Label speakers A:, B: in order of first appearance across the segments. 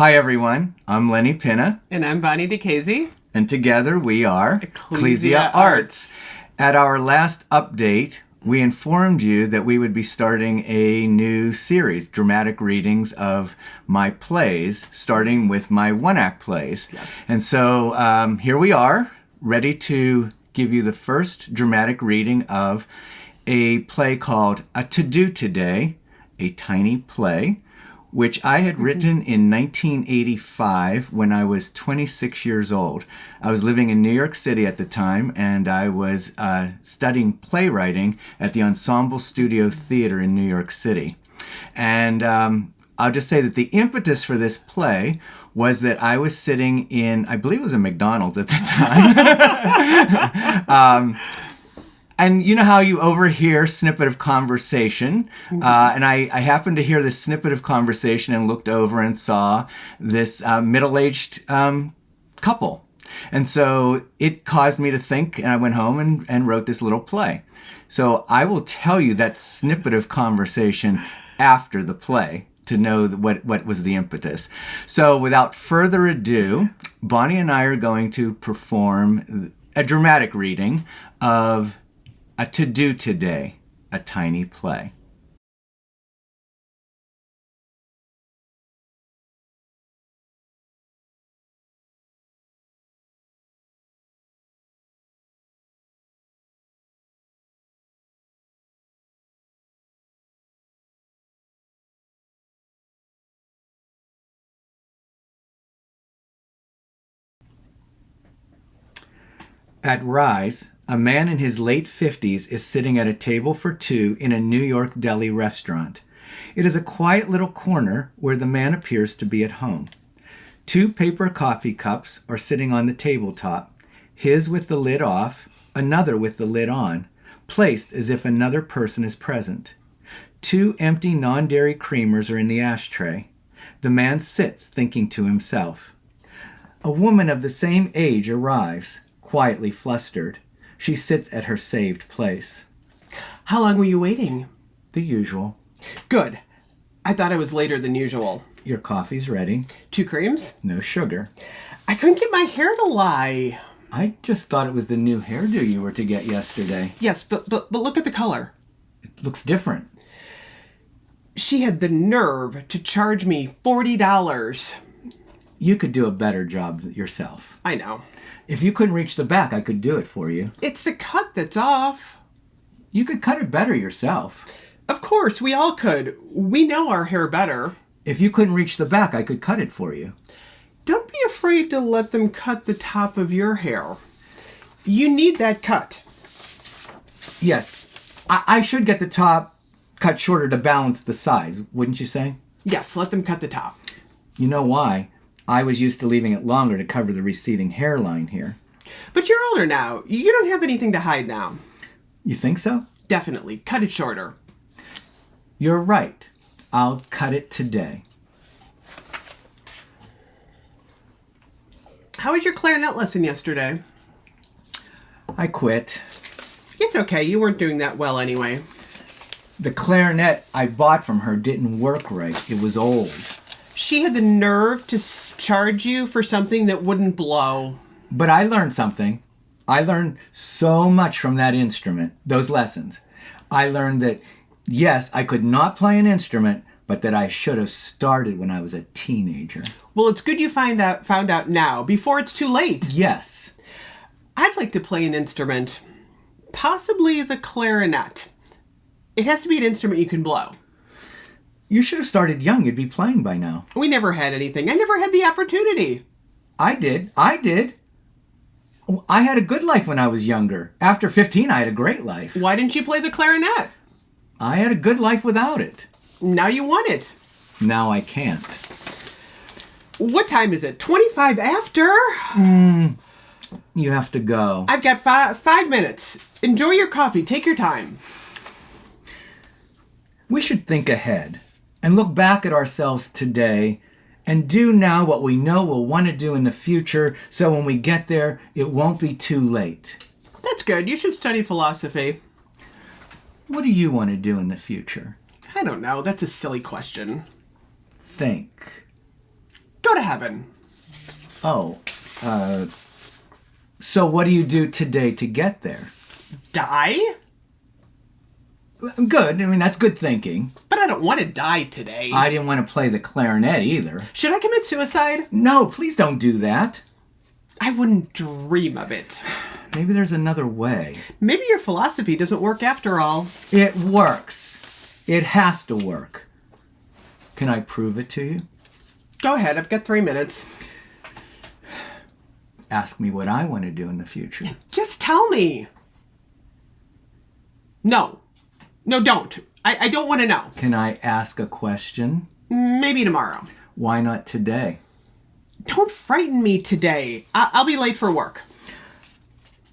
A: Hi everyone, I'm Lenny Pinna.
B: And I'm Bonnie Diczhazy.
A: And together we are
B: Ecclesia
A: Arts. At our last update, we informed you that we would be starting a new series, dramatic readings of my plays, starting with my one-act plays.
B: Yes.
A: And so here we are, ready to give you the first dramatic reading of a play called Tadoo Today, a tiny play, which I had written in 1985 when I was 26 years old. I was living in New York City at the time, and I was studying playwriting at the Ensemble Studio Theater in New York City. And I'll just say that the impetus for this play was that I was sitting in, I believe it was a McDonald's at the time. And you know how you overhear snippet of conversation? And I happened to hear this snippet of conversation and looked over and saw this middle-aged couple. And so it caused me to think, and I went home and wrote this little play. So I will tell you that snippet of conversation after the play to know what was the impetus. So without further ado, Bonnie and I are going to perform a dramatic reading of Tadoo Today, a tiny play. At Rise, a man in his late 50s is sitting at a table for two in a New York deli restaurant. It is a quiet little corner where the man appears to be at home. Two paper coffee cups are sitting on the tabletop, his with the lid off, another with the lid on, placed as if another person is present. Two empty non-dairy creamers are in the ashtray. The man sits thinking to himself. A woman of the same age arrives, quietly flustered. She sits at her saved place.
B: How long were you waiting?
A: The usual.
B: Good. I thought I was later than usual.
A: Your coffee's ready.
B: 2 creams?
A: No sugar.
B: I couldn't get my hair to lie.
A: I just thought it was the new hairdo you were to get yesterday.
B: Yes, but look at the color.
A: It looks different.
B: She had the nerve to charge me $40.
A: You could do a better job yourself.
B: I know.
A: If you couldn't reach the back, I could do it for you.
B: It's the cut that's off.
A: You could cut it better yourself.
B: Of course, we all could. We know our hair better.
A: If you couldn't reach the back, I could cut it for you.
B: Don't be afraid to let them cut the top of your hair. You need that cut.
A: Yes, I should get the top cut shorter to balance the size, wouldn't you say?
B: Yes, let them cut the top.
A: You know why? I was used to leaving it longer to cover the receding hairline here.
B: But you're older now. You don't have anything to hide now.
A: You think so?
B: Definitely. Cut it shorter.
A: You're right. I'll cut it today.
B: How was your clarinet lesson yesterday?
A: I quit.
B: It's okay. You weren't doing that well anyway.
A: The clarinet I bought from her didn't work right. It was old.
B: She had the nerve to charge you for something that wouldn't blow.
A: But I learned something. I learned so much from that instrument, those lessons. I learned that, yes, I could not play an instrument, but that I should have started when I was a teenager.
B: Well, it's good you found out now, before it's too late.
A: Yes.
B: I'd like to play an instrument. Possibly the clarinet. It has to be an instrument you can blow.
A: You should have started young. You'd be playing by now.
B: We never had anything. I never had the opportunity.
A: I did. I had a good life when I was younger. After 15, I had a great life.
B: Why didn't you play the clarinet?
A: I had a good life without it.
B: Now you want it.
A: Now I can't.
B: What time is it? 25 after?
A: You have to go.
B: I've got 5 minutes. Enjoy your coffee. Take your time.
A: We should think ahead and look back at ourselves today and do now what we know we'll want to do in the future so when we get there, it won't be too late.
B: That's good. You should study philosophy.
A: What do you want to do in the future?
B: I don't know. That's a silly question.
A: Think.
B: Go to heaven.
A: Oh, so what do you do today to get there?
B: Die?
A: Good. I mean, that's good thinking.
B: But I don't want to die today.
A: I didn't want to play the clarinet either.
B: Should I commit suicide?
A: No, please don't do that.
B: I wouldn't dream of it.
A: Maybe there's another way.
B: Maybe your philosophy doesn't work after all.
A: It works. It has to work. Can I prove it to you?
B: Go ahead, I've got 3 minutes.
A: Ask me what I want to do in the future.
B: Just tell me. No. No, don't. I don't want to know.
A: Can I ask a question?
B: Maybe tomorrow.
A: Why not today?
B: Don't frighten me today. I'll be late for work.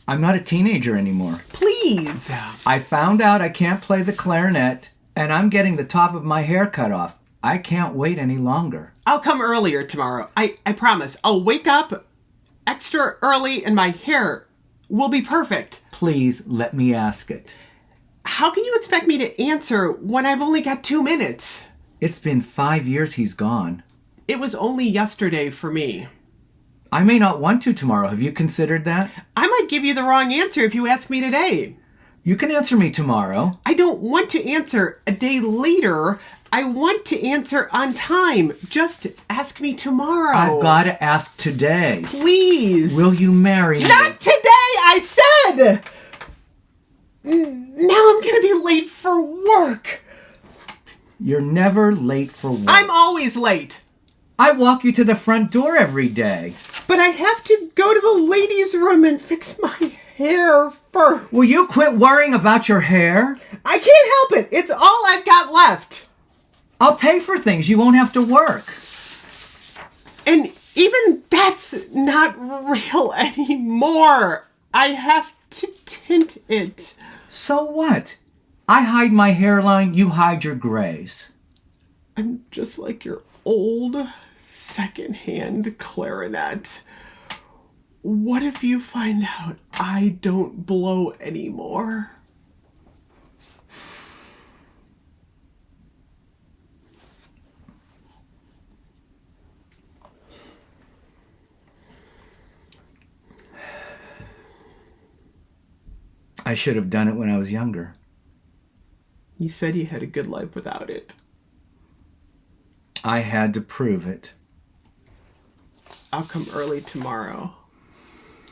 A: I'm not a teenager anymore.
B: Please.
A: I found out I can't play the clarinet, and I'm getting the top of my hair cut off. I can't wait any longer.
B: I'll come earlier tomorrow. I promise. I'll wake up extra early and my hair will be perfect.
A: Please let me ask it.
B: How can you expect me to answer when I've only got 2 minutes?
A: It's been 5 years he's gone.
B: It was only yesterday for me.
A: I may not want to tomorrow. Have you considered that?
B: I might give you the wrong answer if you ask me today.
A: You can answer me tomorrow.
B: I don't want to answer a day later. I want to answer on time. Just ask me tomorrow.
A: I've got to ask today.
B: Please.
A: Will you marry me?
B: Not today, I said! Now I'm gonna be late for work.
A: You're never late for work.
B: I'm always late.
A: I walk you to the front door every day.
B: But I have to go to the ladies' room and fix my hair first.
A: Will you quit worrying about your hair?
B: I can't help it. It's all I've got left.
A: I'll pay for things. You won't have to work.
B: And even that's not real anymore. I have to tint it.
A: So what? I hide my hairline, you hide your grays.
B: I'm just like your old secondhand clarinet. What if you find out I don't blow anymore?
A: I should have done it when I was younger.
B: You said you had a good life without it.
A: I had to prove it.
B: I'll come early tomorrow.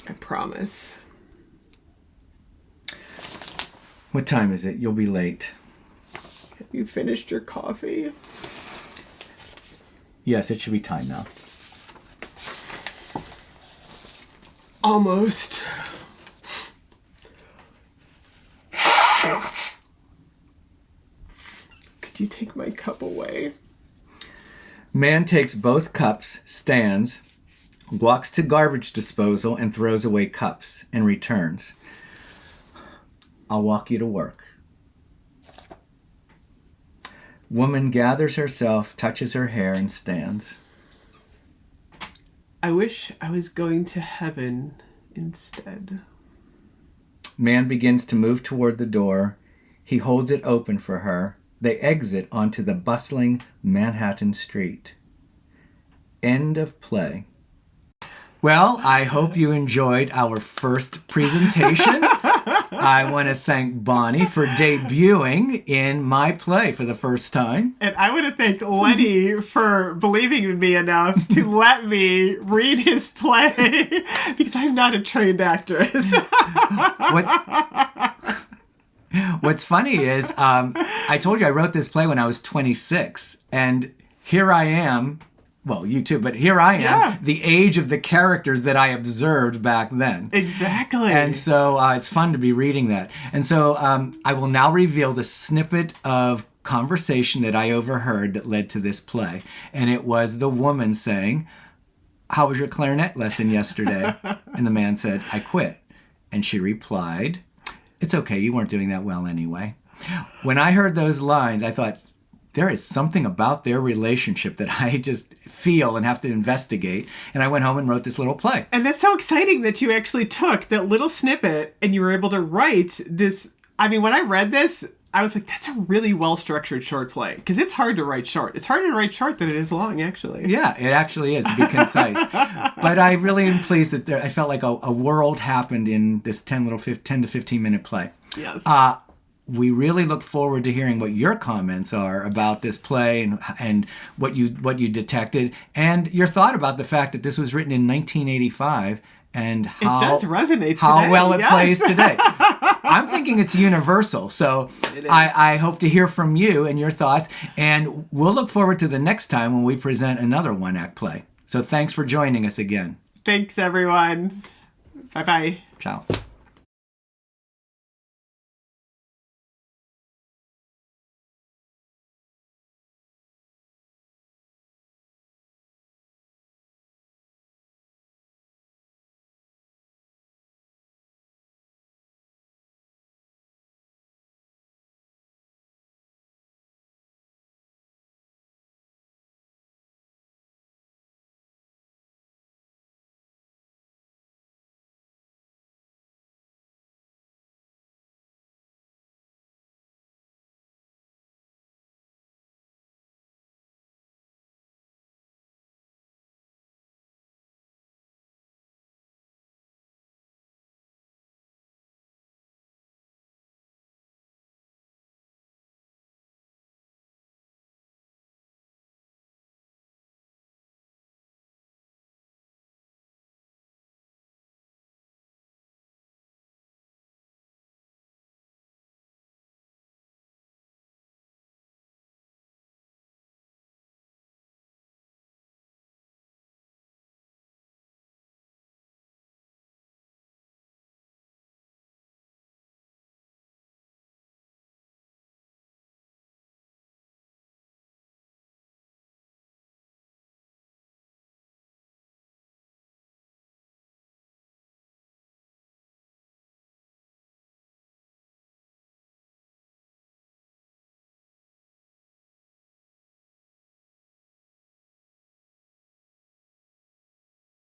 B: I promise.
A: What time is it? You'll be late.
B: Have you finished your coffee?
A: Yes, it should be time now.
B: Almost. Could you take my cup away?
A: Man takes both cups, stands, walks to garbage disposal and throws away cups and returns. I'll walk you to work. Woman gathers herself, touches her hair, and stands.
B: I wish I was going to heaven instead.
A: Man begins to move toward the door. He holds it open for her. They exit onto the bustling Manhattan street. End of play. Well, I hope you enjoyed our first presentation. I want to thank Bonnie for debuting in my play for the first time.
B: And I want to thank Lenny for believing in me enough to let me read his play because I'm not a trained actress.
A: What's funny is I told you I wrote this play when I was 26, and here I am. Well, you too, but here I am, the age of the characters that I observed back then.
B: Exactly.
A: And so it's fun to be reading that. And so I will now reveal the snippet of conversation that I overheard that led to this play. And it was the woman saying, "How was your clarinet lesson yesterday?" And the man said, "I quit." And she replied, "It's okay, you weren't doing that well anyway." When I heard those lines, I thought, there is something about their relationship that I just feel and have to investigate. And I went home and wrote this little play.
B: And that's so exciting that you actually took that little snippet and you were able to write this. I mean, when I read this, I was like, that's a really well-structured short play. Because it's hard to write short. It's harder to write short than it is long, actually.
A: Yeah, it actually is, to be concise. But I really am pleased that I felt like a world happened in this 10 to 15-minute play.
B: Yes.
A: We really look forward to hearing what your comments are about this play and what you detected, and your thought about the fact that this was written in 1985 and how
B: it does resonate
A: how
B: today.
A: well it
B: Yes.
A: plays today. I'm thinking it's universal, so I hope to hear from you and your thoughts, and we'll look forward to the next time when we present another one-act play. So thanks for joining us again.
B: Thanks, everyone. Bye-bye.
A: Ciao.